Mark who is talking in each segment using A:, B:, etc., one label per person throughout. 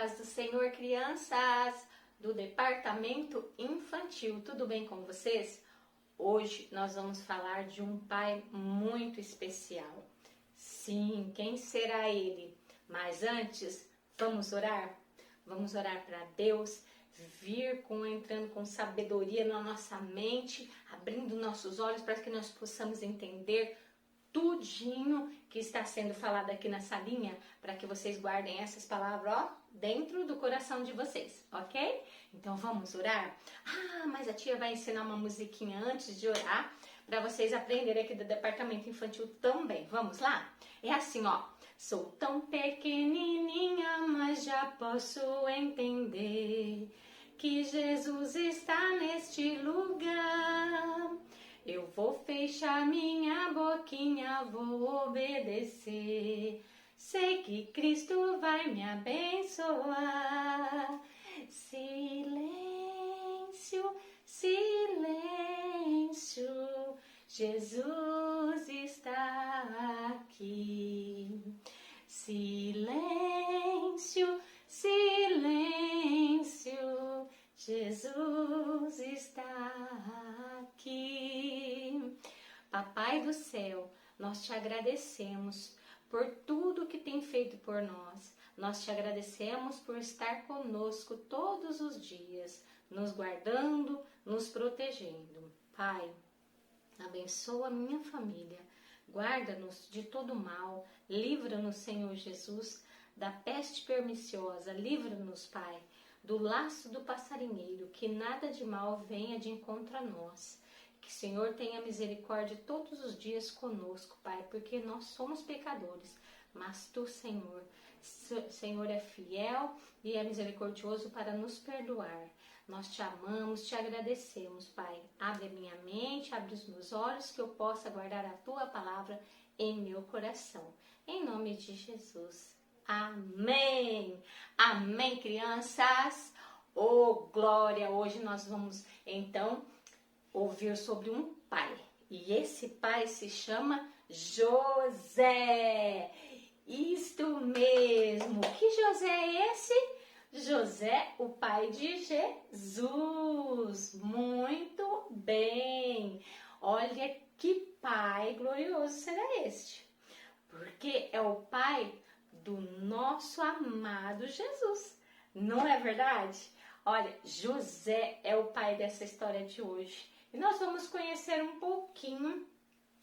A: paz do Senhor, crianças do departamento infantil. Tudo bem com vocês? Hoje nós vamos falar de um pai muito especial. Sim, quem será ele? Mas antes, vamos orar? Vamos orar para Deus entrando com sabedoria na nossa mente, abrindo nossos olhos para que nós possamos entender tudinho que está sendo falado aqui na salinha, para que vocês guardem essas palavras, ó, dentro do coração de vocês, ok? Então vamos orar? Mas a tia vai ensinar uma musiquinha antes de orar, para vocês aprenderem aqui do departamento infantil também. Vamos lá? É assim, ó. Sou tão pequenininha, mas já posso entender que Jesus está neste lugar. Eu vou fechar minha boquinha, vou obedecer. Sei que Cristo vai me abençoar. Silêncio, silêncio, Jesus está aqui. Silêncio, silêncio, Jesus está aqui. Papai do céu, nós te agradecemos por tudo que tem feito por nós. Nós te agradecemos por estar conosco todos os dias, nos guardando, nos protegendo. Pai, abençoa a minha família, guarda-nos de todo mal, livra-nos, Senhor Jesus, da peste perniciosa, livra-nos, Pai, do laço do passarinheiro, que nada de mal venha de encontro a nós. Que o Senhor tenha misericórdia todos os dias conosco, Pai, porque nós somos pecadores, mas Tu, Senhor, é fiel e é misericordioso para nos perdoar. Nós te amamos, te agradecemos, Pai. Abre a minha mente, abre os meus olhos, que eu possa guardar a Tua palavra em meu coração. Em nome de Jesus. Amém! Amém, crianças! Oh, glória! Hoje nós vamos, então, ouvir sobre um pai. E esse pai se chama José. Isto mesmo! Que José é esse? José, o pai de Jesus. Muito bem! Olha que pai glorioso será este. Porque é o pai do nosso amado Jesus. Não é verdade? Olha, José é o pai dessa história de hoje. E nós vamos conhecer um pouquinho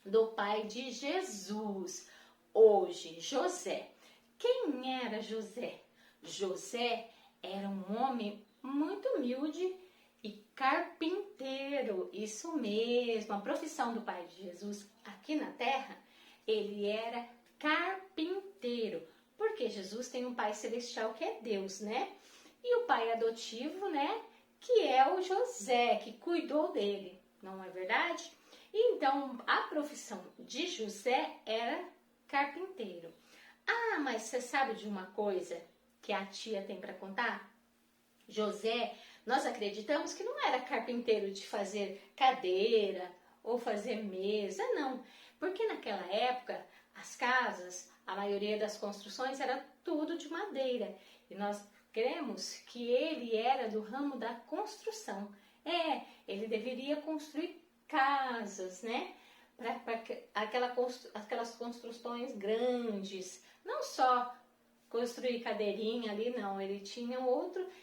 A: do pai de Jesus. Hoje, José. Quem era José? José era um homem muito humilde e carpinteiro. Isso mesmo, a profissão do pai de Jesus aqui na terra, ele era carpinteiro. Porque Jesus tem um pai celestial que é Deus, né? E o pai adotivo, né? Que é o José, que cuidou dele. Não é verdade? Então, a profissão de José era carpinteiro. Mas você sabe de uma coisa que a tia tem para contar? José, nós acreditamos que não era carpinteiro de fazer cadeira ou fazer mesa, não. Porque naquela época, as casas, a maioria das construções era tudo de madeira. E nós cremos que ele era do ramo da construção. Ele deveria construir casas, né? Para aquelas construções grandes. Não só construir cadeirinha ali, não. Ele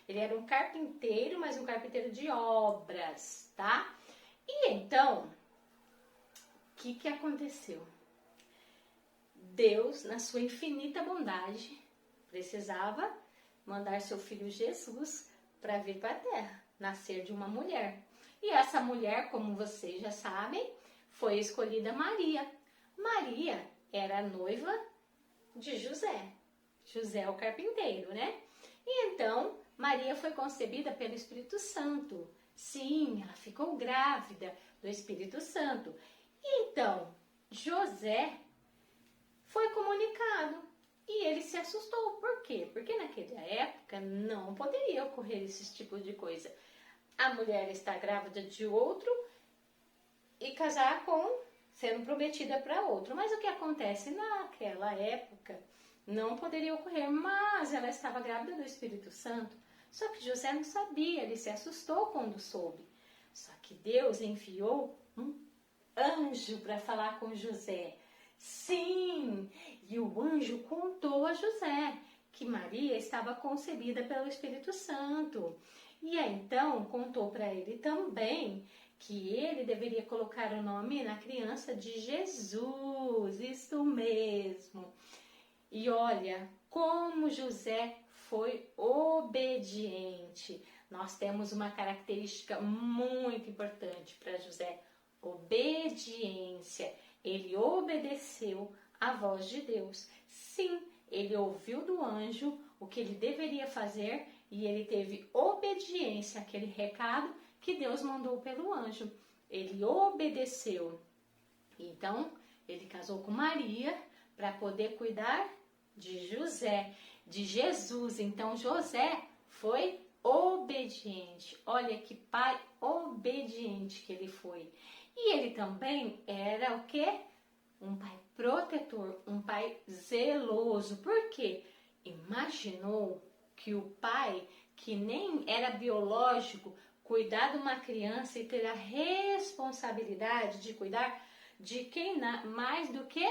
A: era um carpinteiro, mas um carpinteiro de obras, tá? E então, o que aconteceu? Deus, na sua infinita bondade, precisava mandar seu filho Jesus para vir para a terra, nascer de uma mulher. E essa mulher, como vocês já sabem, foi escolhida Maria. Maria era noiva de José. José é o carpinteiro, né? E então, Maria foi concebida pelo Espírito Santo. Sim, ela ficou grávida do Espírito Santo. E então, José foi comunicado e ele se assustou. Por quê? Porque naquela época não poderia ocorrer esse tipo de coisa. A mulher está grávida de outro e casar sendo prometida para outro. Mas o que acontece naquela época, não poderia ocorrer, mas ela estava grávida do Espírito Santo. Só que José não sabia, ele se assustou quando soube. Só que Deus enviou um anjo para falar com José. Sim, e o anjo contou a José que Maria estava concebida pelo Espírito Santo. E aí, então contou para ele também que ele deveria colocar o nome na criança de Jesus, isso mesmo. E olha como José foi obediente. Nós temos uma característica muito importante para José: obediência. Ele obedeceu à voz de Deus. Sim, ele ouviu do anjo o que ele deveria fazer e ele teve obediência àquele recado que Deus mandou pelo anjo. Ele obedeceu. Então, ele casou com Maria para poder cuidar de José, de Jesus. Então, José foi obediente. Olha que pai obediente que ele foi. E ele também era o quê? Um pai protetor, um pai zeloso. Por quê? Imaginou que o pai, que nem era biológico, cuidar de uma criança e ter a responsabilidade de cuidar de quem mais do que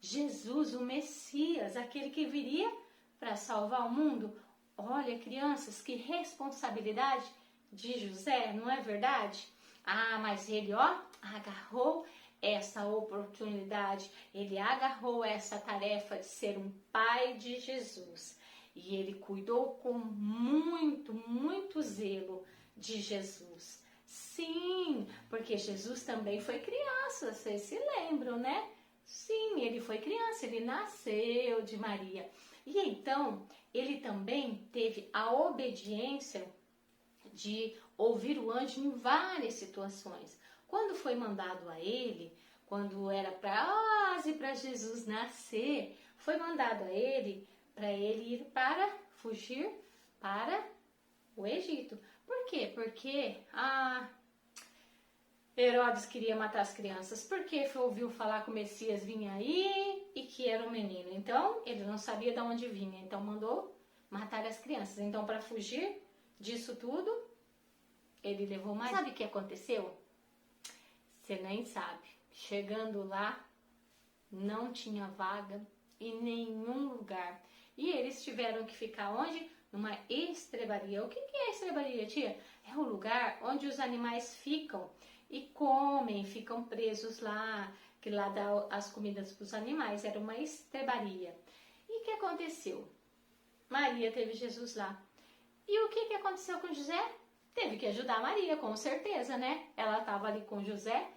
A: Jesus, o Messias, aquele que viria para salvar o mundo. Olha, crianças, que responsabilidade de José, não é verdade? Ah, mas ele, agarrou essa oportunidade, ele agarrou essa tarefa de ser um pai de Jesus. E ele cuidou com muito zelo de Jesus. Sim, porque Jesus também foi criança, vocês se lembram, né? Sim, ele foi criança, ele nasceu de Maria. E então, ele também teve a obediência de ouvir o anjo em várias situações. Quando foi mandado a ele, quando era quase para Jesus nascer, foi mandado a ele para ele ir fugir para o Egito. Por quê? Porque Herodes queria matar as crianças, porque ouviu falar que o Messias vinha aí e que era um menino. Então, ele não sabia de onde vinha, então mandou matar as crianças. Então, para fugir disso tudo, ele levou mais. Sabe o que aconteceu? Você nem sabe. Chegando lá, não tinha vaga em nenhum lugar. E eles tiveram que ficar onde? Numa estrebaria. O que é estrebaria, tia? É o lugar onde os animais ficam e comem, ficam presos lá, que lá dá as comidas para os animais. Era uma estrebaria. E o que aconteceu? Maria teve Jesus lá. E o que aconteceu com José? Teve que ajudar Maria, com certeza, né? Ela estava ali com José,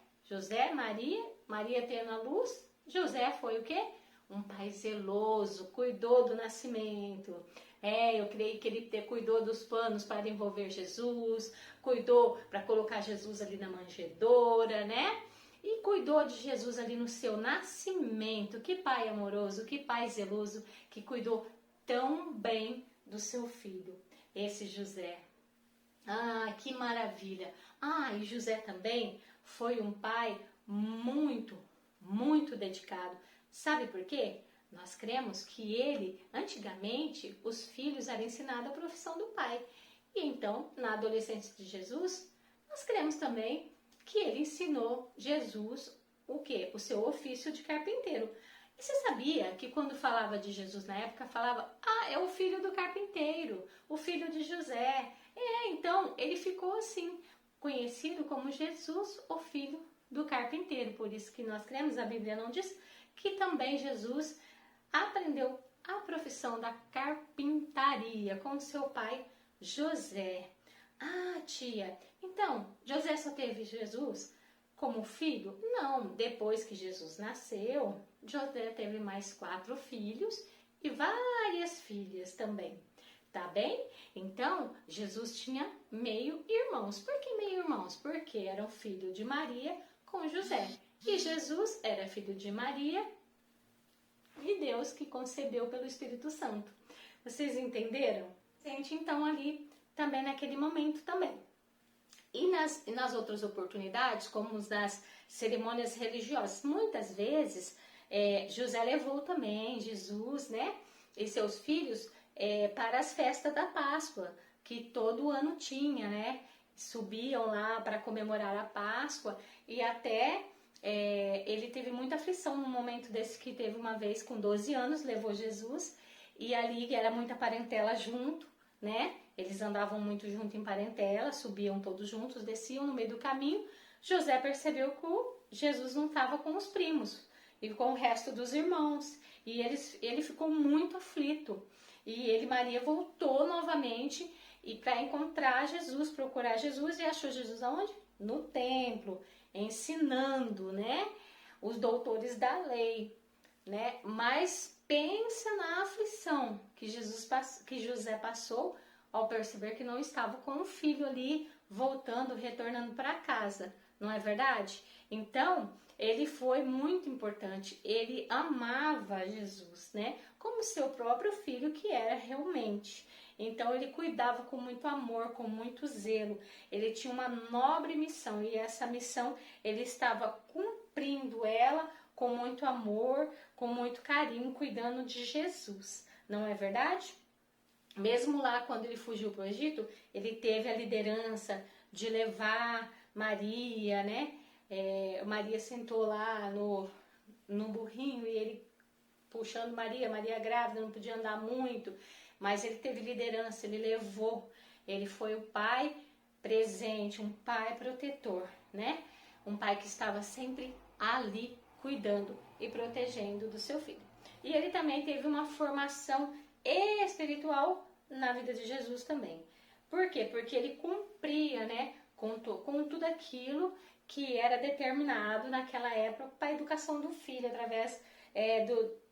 A: Maria tendo a luz. José foi o quê? Um pai zeloso, cuidou do nascimento. Eu creio que ele cuidou dos panos para envolver Jesus, cuidou para colocar Jesus ali na manjedoura, né? E cuidou de Jesus ali no seu nascimento. Que pai amoroso, que pai zeloso, que cuidou tão bem do seu filho, esse José. Ah, que maravilha! Ah, e José também foi um pai muito dedicado. Sabe por quê? Nós cremos que antigamente, os filhos eram ensinados a profissão do pai. E então, na adolescência de Jesus, nós cremos também que ele ensinou Jesus o quê? O seu ofício de carpinteiro. E você sabia que quando falava de Jesus na época, falava, é o filho do carpinteiro, o filho de José. Então, ele ficou assim, conhecido como Jesus, o filho do carpinteiro. Por isso que nós cremos, a Bíblia não diz, que também Jesus aprendeu a profissão da carpintaria com seu pai José. Ah, tia, então José só teve Jesus como filho? Não, depois que Jesus nasceu, José teve mais 4 filhos e várias filhas também. Tá bem? Então, Jesus tinha meio-irmãos. Por que meio-irmãos? Porque era o filho de Maria com José. E Jesus era filho de Maria e Deus que concebeu pelo Espírito Santo. Vocês entenderam? Gente, então ali também naquele momento também. E nas outras oportunidades, como nas cerimônias religiosas, muitas vezes José levou também Jesus, né? e seus filhos para as festas da Páscoa, que todo ano tinha, né? Subiam lá para comemorar a Páscoa e até ele teve muita aflição no momento desse que teve uma vez com 12 anos, levou Jesus e ali era muita parentela junto, né? Eles andavam muito junto em parentela, subiam todos juntos, desciam no meio do caminho. José percebeu que Jesus não estava com os primos e com o resto dos irmãos e ele ficou muito aflito. E ele, Maria, voltou novamente e para encontrar Jesus, procurar Jesus, e achou Jesus aonde? No templo, ensinando, né? Os doutores da lei, né? Mas pensa na aflição que José passou ao perceber que não estava com o filho ali, voltando, retornando para casa, não é verdade? Então, ele foi muito importante, ele amava Jesus, né? Como seu próprio filho que era realmente. Então ele cuidava com muito amor, com muito zelo. Ele tinha uma nobre missão e essa missão ele estava cumprindo ela com muito amor, com muito carinho, cuidando de Jesus. Não é verdade? Mesmo lá quando ele fugiu para o Egito, ele teve a liderança de levar Maria, né? Maria sentou lá no burrinho e ele puxando Maria grávida, não podia andar muito, mas ele teve liderança, ele levou, ele foi o pai presente, um pai protetor, né? Um pai que estava sempre ali cuidando e protegendo do seu filho. E ele também teve uma formação espiritual na vida de Jesus também. Por quê? Porque ele cumpria, né, com tudo aquilo que era determinado naquela época para a educação do filho, através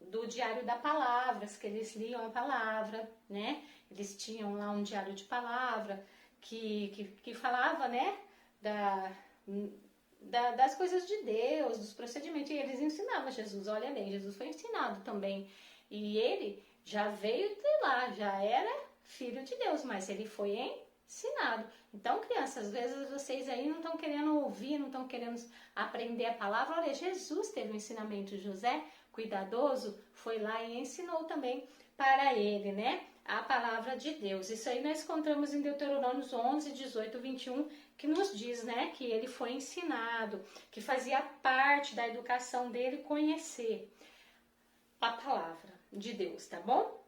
A: do diário da palavras, que eles liam a palavra, né? Eles tinham lá um diário de palavra que falava, né, das coisas de Deus, dos procedimentos, e eles ensinavam Jesus. Olha bem, Jesus foi ensinado também, e ele já veio de lá, já era filho de Deus, mas ele foi ensinado. Então, crianças, às vezes vocês aí não estão querendo ouvir, não estão querendo aprender a palavra. Olha, Jesus teve um ensinamento, José, cuidadoso, foi lá e ensinou também para ele, né, a palavra de Deus. Isso aí nós encontramos em Deuteronômio 11, 18, 21, que nos diz, né, que ele foi ensinado, que fazia parte da educação dele conhecer a palavra de Deus, tá bom?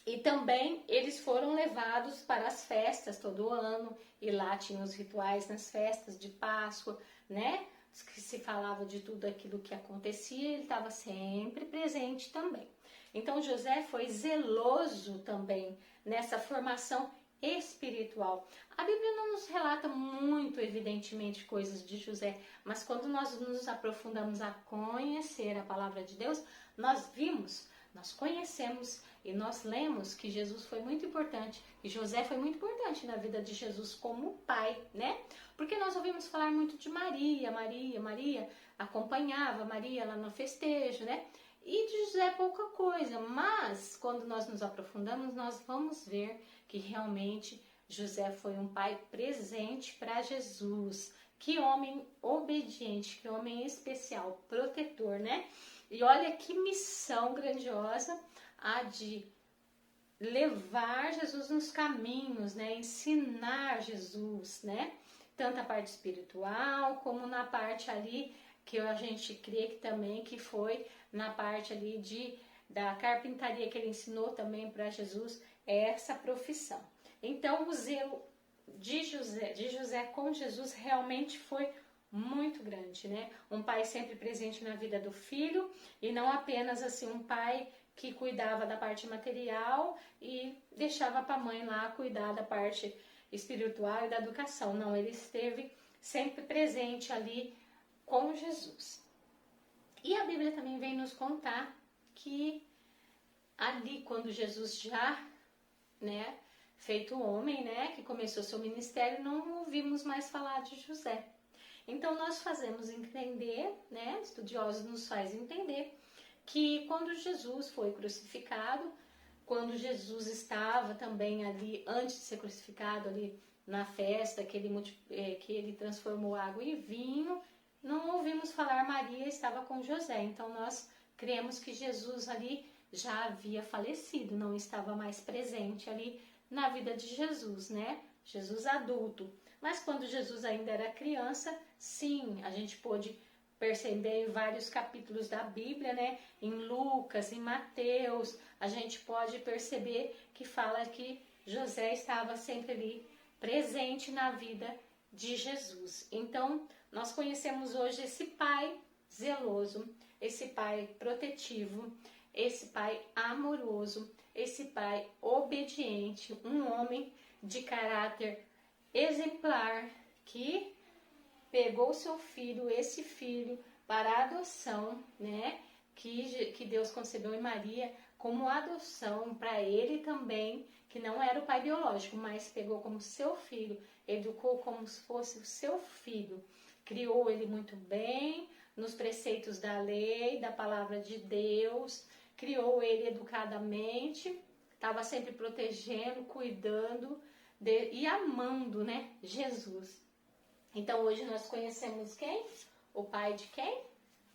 A: E também eles foram levados para as festas todo ano, e lá tinham os rituais nas festas de Páscoa, né? Que se falava de tudo aquilo que acontecia, ele estava sempre presente também. Então José foi zeloso também nessa formação espiritual. A Bíblia não nos relata muito, evidentemente, coisas de José, mas quando nós nos aprofundamos a conhecer a palavra de Deus, nós vimos, nós conhecemos e nós lemos que Jesus foi muito importante, que José foi muito importante na vida de Jesus como pai, né? Porque nós ouvimos falar muito de Maria acompanhava Maria lá no festejo, né? E de José pouca coisa, mas quando nós nos aprofundamos, nós vamos ver que realmente José foi um pai presente para Jesus. Que homem obediente, que homem especial, protetor, né? E olha que missão grandiosa a de levar Jesus nos caminhos, né? Ensinar Jesus, né? Tanto a parte espiritual como na parte ali que a gente crê que também que foi na parte ali da carpintaria que ele ensinou também para Jesus essa profissão. Então o zelo de José com Jesus realmente foi muito grande, né? Um pai sempre presente na vida do filho e não apenas assim um pai que cuidava da parte material e deixava para a mãe lá cuidar da parte espiritual e da educação. Não, ele esteve sempre presente ali com Jesus. E a Bíblia também vem nos contar que ali quando Jesus já, né, feito homem, né, que começou seu ministério, não ouvimos mais falar de José. Então nós fazemos entender, né, estudiosos nos fazem entender que quando Jesus foi crucificado, quando Jesus estava também ali, antes de ser crucificado, ali na festa que ele transformou água em vinho, não ouvimos falar Maria estava com José. Então nós cremos que Jesus ali já havia falecido, não estava mais presente ali na vida de Jesus, né? Jesus adulto. Mas quando Jesus ainda era criança, sim, a gente pôde perceber em vários capítulos da Bíblia, né? Em Lucas, em Mateus, a gente pode perceber que fala que José estava sempre ali presente na vida de Jesus. Então, nós conhecemos hoje esse pai zeloso, esse pai protetivo, esse pai amoroso, esse pai obediente, um homem de caráter exemplar que pegou seu filho, esse filho, para adoção, né? Que Deus concebeu em Maria como adoção para ele também, que não era o pai biológico, mas pegou como seu filho, educou como se fosse o seu filho, criou ele muito bem nos preceitos da lei, da palavra de Deus, criou ele educadamente, estava sempre protegendo, cuidando e amando, né? Jesus. Então hoje nós conhecemos quem? O pai de quem?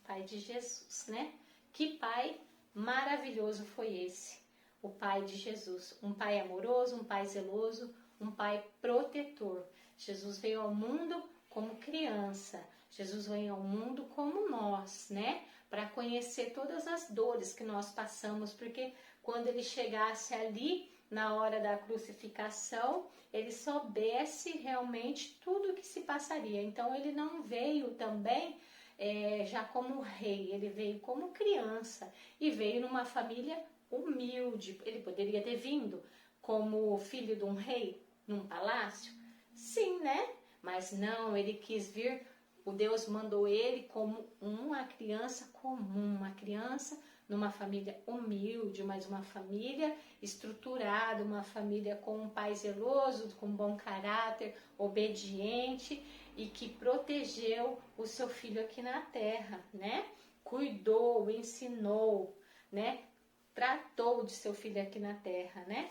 A: Pai de Jesus, né? Que pai maravilhoso foi esse? O pai de Jesus. Um pai amoroso, um pai zeloso, um pai protetor. Jesus veio ao mundo como criança. Jesus veio ao mundo como nós, né? Para conhecer todas as dores que nós passamos, porque quando ele chegasse ali na hora da crucificação, ele soubesse realmente tudo o que se passaria. Então ele não veio também já como rei, ele veio como criança e veio numa família humilde. Ele poderia ter vindo como filho de um rei num palácio? Sim, né? Mas não, ele quis vir, o Deus mandou ele como uma criança comum, uma criança numa família humilde, mas uma família estruturada, uma família com um pai zeloso, com bom caráter, obediente e que protegeu o seu filho aqui na terra, né? Cuidou, ensinou, né? Tratou de seu filho aqui na terra, né?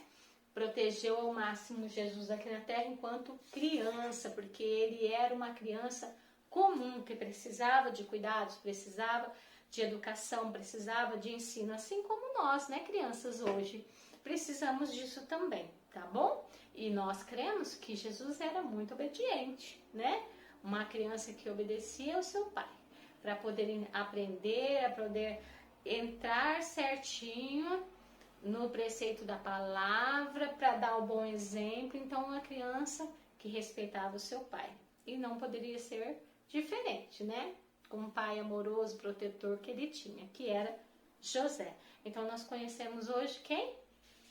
A: Protegeu ao máximo Jesus aqui na terra enquanto criança, porque ele era uma criança comum, que precisava de cuidados, precisava de educação, precisava de ensino, assim como nós, né, crianças hoje, precisamos disso também, tá bom? E nós cremos que Jesus era muito obediente, né? Uma criança que obedecia ao seu pai, para poder aprender, a poder entrar certinho no preceito da palavra, para dar o bom exemplo. Então, uma criança que respeitava o seu pai. E não poderia ser diferente, né? Com um pai amoroso, protetor que ele tinha, que era José. Então, nós conhecemos hoje quem?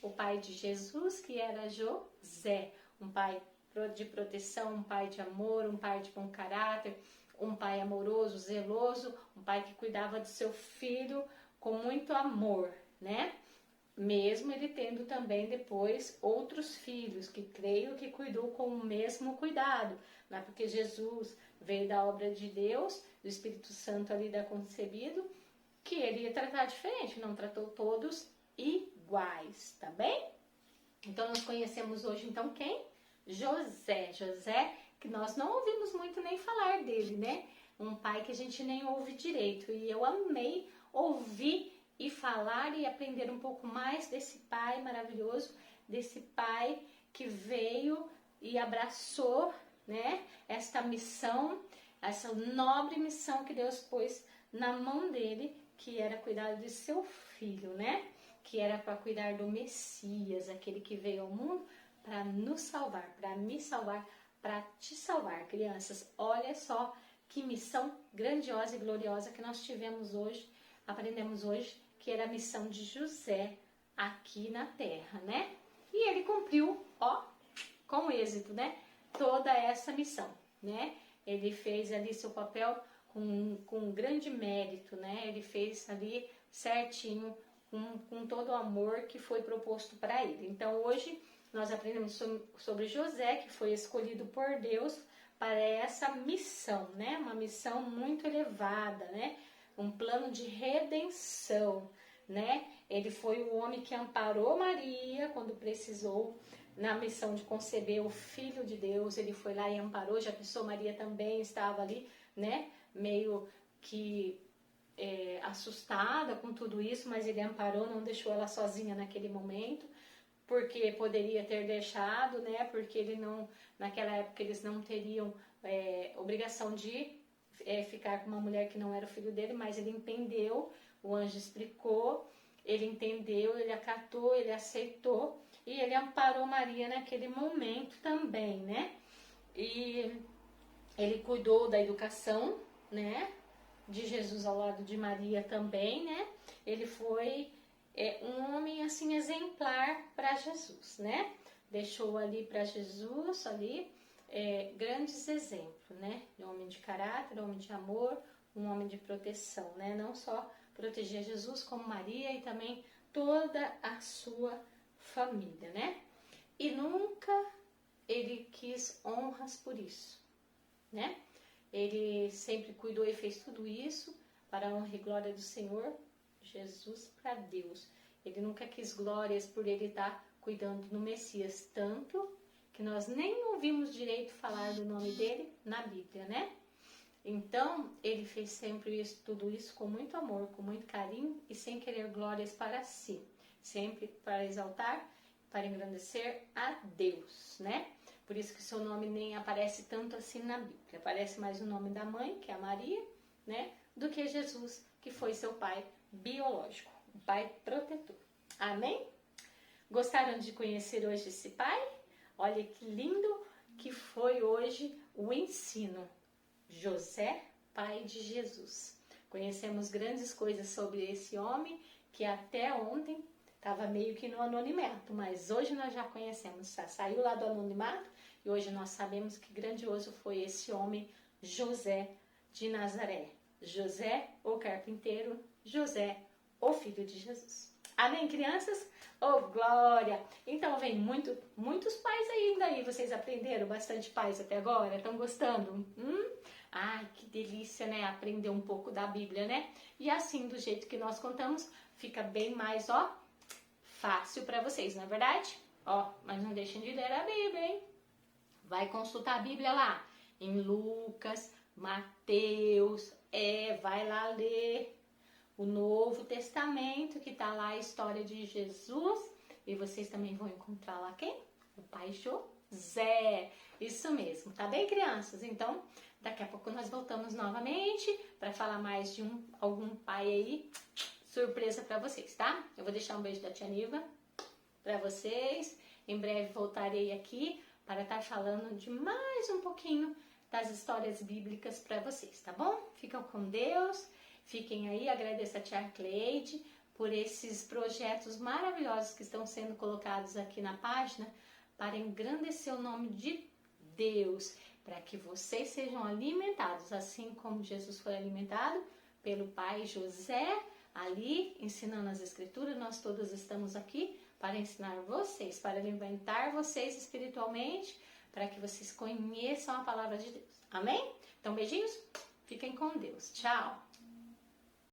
A: O pai de Jesus, que era José. Um pai de proteção, um pai de amor, um pai de bom caráter, um pai amoroso, zeloso, um pai que cuidava do seu filho com muito amor, né? Mesmo ele tendo também depois outros filhos, que creio que cuidou com o mesmo cuidado, né? Porque Jesus veio da obra de Deus, do Espírito Santo ali da concebido, que ele ia tratar diferente, não tratou todos iguais, tá bem? Então nós conhecemos hoje então quem? José. José, que nós não ouvimos muito nem falar dele, né? Um pai que a gente nem ouve direito, e eu amei ouvir e falar e aprender um pouco mais desse pai maravilhoso, desse pai que veio e abraçou, né, esta missão, essa nobre missão que Deus pôs na mão dele, que era cuidar de seu filho, né, que era para cuidar do Messias, aquele que veio ao mundo para nos salvar, para me salvar, para te salvar, crianças. Olha só que missão grandiosa e gloriosa que nós tivemos hoje, aprendemos hoje, que era a missão de José aqui na terra, né? E ele cumpriu, ó, com êxito, né? Toda essa missão, né? Ele fez ali seu papel com grande mérito, né? Ele fez ali certinho, com todo o amor que foi proposto para ele. Então hoje nós aprendemos sobre José, que foi escolhido por Deus para essa missão, né? Uma missão muito elevada, né? Um plano de redenção, né? Ele foi o homem que amparou Maria quando precisou, na missão de conceber o Filho de Deus. Ele foi lá e amparou. Já pensou, Maria também estava ali, né? Meio que assustada com tudo isso, mas ele amparou, não deixou ela sozinha naquele momento, porque poderia ter deixado, né? Porque ele não, naquela época eles não teriam obrigação de ficar com uma mulher que não era o filho dele, mas ele entendeu, o anjo explicou, ele entendeu, ele acatou, ele aceitou e ele amparou Maria naquele momento também, né? E ele cuidou da educação, né, de Jesus ao lado de Maria também, né? Ele foi um homem assim exemplar para Jesus, né? Deixou ali para Jesus ali grandes exemplos, né? De homem de caráter, homem de amor, um homem de proteção, né? Não só protegia Jesus como Maria e também toda a sua família, né? E nunca ele quis honras por isso, né? Ele sempre cuidou e fez tudo isso para a honra e glória do Senhor Jesus, para Deus. Ele nunca quis glórias por ele estar cuidando do Messias, tanto que nós nem ouvimos direito falar do nome dele na Bíblia, né? Então, ele fez sempre tudo isso com muito amor, com muito carinho e sem querer glórias para si, sempre para exaltar, para engrandecer a Deus, né? Por isso que seu nome nem aparece tanto assim na Bíblia. Aparece mais o nome da mãe, que é a Maria, né? Do que Jesus, que foi seu pai biológico, um pai protetor. Amém? Gostaram de conhecer hoje esse pai? Olha que lindo que foi hoje o ensino. José, pai de Jesus. Conhecemos grandes coisas sobre esse homem que até ontem estava meio que no anonimato, mas hoje nós já conhecemos, saiu lá do anonimato e hoje nós sabemos que grandioso foi esse homem José de Nazaré. José, o carpinteiro, José, o filho de Jesus. Amém, crianças? Oh, glória! Então, vem muitos pais ainda aí. Vocês aprenderam bastante pais até agora? Estão gostando? Ai, que delícia, né? Aprender um pouco da Bíblia, né? E assim, do jeito que nós contamos, fica bem mais, fácil para vocês, não é verdade? Mas não deixem de ler a Bíblia, hein? Vai consultar a Bíblia lá, em Lucas, Mateus, vai lá ler o Novo Testamento, que tá lá a história de Jesus, e vocês também vão encontrar lá quem? O pai José. Isso mesmo, tá bem, crianças? Então, daqui a pouco nós voltamos novamente para falar mais de algum pai aí, surpresa para vocês, tá? Eu vou deixar um beijo da tia Niva para vocês. Em breve voltarei aqui para estar falando de mais um pouquinho das histórias bíblicas para vocês, tá bom? Ficam com Deus. Fiquem aí, agradeço a tia Cleide por esses projetos maravilhosos que estão sendo colocados aqui na página para engrandecer o nome de Deus, para que vocês sejam alimentados, assim como Jesus foi alimentado pelo pai José, ali ensinando as escrituras. Nós todos estamos aqui para ensinar vocês, para alimentar vocês espiritualmente, para que vocês conheçam a palavra de Deus. Amém? Então, beijinhos, fiquem com Deus. Tchau!